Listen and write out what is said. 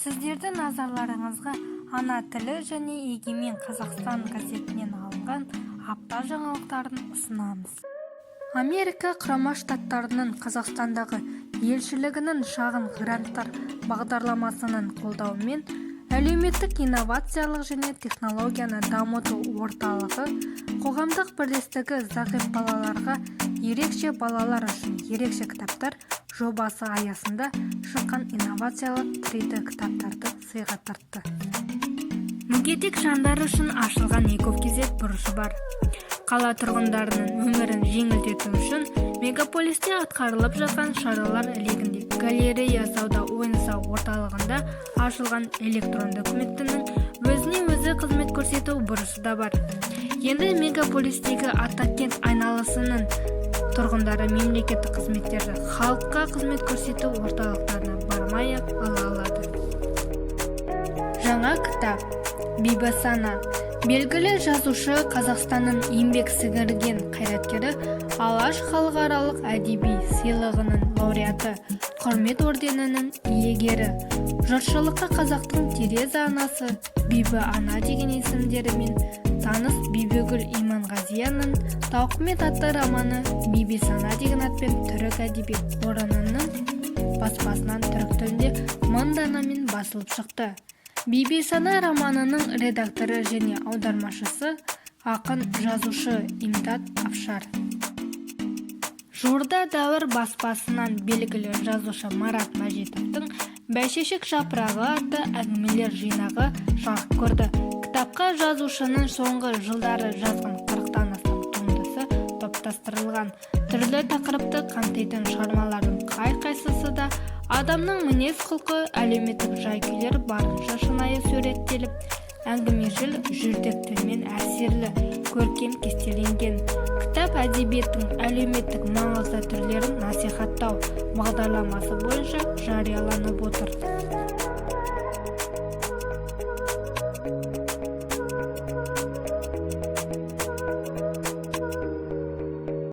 Сіздердің назарларыңызға ана тілі және егемен Қазақстан газетінен алынған апта жаңалықтарын ұсынамыз. Америка құрама штаттарының Қазақстандағы елшілігінің шағын гранттар бағдарламасының қолдауымен әлеуметтік инновациялық және технологияны дамыту орталығы қоғамдық бірлестігі зағип балаларға ерекше балалар үшін ерекше кітаптар жобасы аясында шыққан инновациялық 3D кітаптарды сыйға тартты. Мүгедек жандар үшін ашылған экокезек бұрышы бар. Қала тұрғындарының өмірін жеңілдету үшін мегаполисте атқарылып жатқан шаралар легінде галерея сауда ойын-сауық орталығында ашылған электронды үкіметтің өзіне-өзі қызмет көрсету бұрышы да бар. Енді мегаполистегі Атакент айналасының тұрғындары мемлекеттік қызметтерді халыққа қызмет көрсету орталықтарына бармай-ақ ала алады. Жаңа кітап Бибісана. Белгілі жазушы, Қазақстанның еңбек сіңірген қайраткері, Алаш халықаралық әдеби сыйлығының лауреаты, құрмет орденінің иегері, жұртшылыққа қазақтың Тереза анасы, Бибі ана деген есімдерімен таныс Бибігүл Иманғазияның Тауқымет атты романы Бибісана деген атпен түрік әдебиет қорының баспасынан түрік тілінде 1000 данамен басылып шықты. Бибісана романының редакторы және аудармашысы ақын жазушы Имдат Афшар. Жорда дәуір баспасынан белгілі жазушы Марат Мәжитовтың Бәйшешек жапырағы атты әңгімелер жинағы жарық көрді. Кітапқа жазушының соңғы жылдары жазған 40-тан астам туындысы топтастырылған. Түрлі тақырыпты қамтитын шығармалардың қай-қайсысы да адамның мінез-құлқы, әлеуметтік жай-күйлер барынша шынайы суреттеліп, әңгімешіл жүрдек тілмен әсерлі, көркем кестеленген. Кітап әдебиеттің әлеуметтік маңызды түрлерін насихаттау бағдарламасы бойынша жарияланып отыр.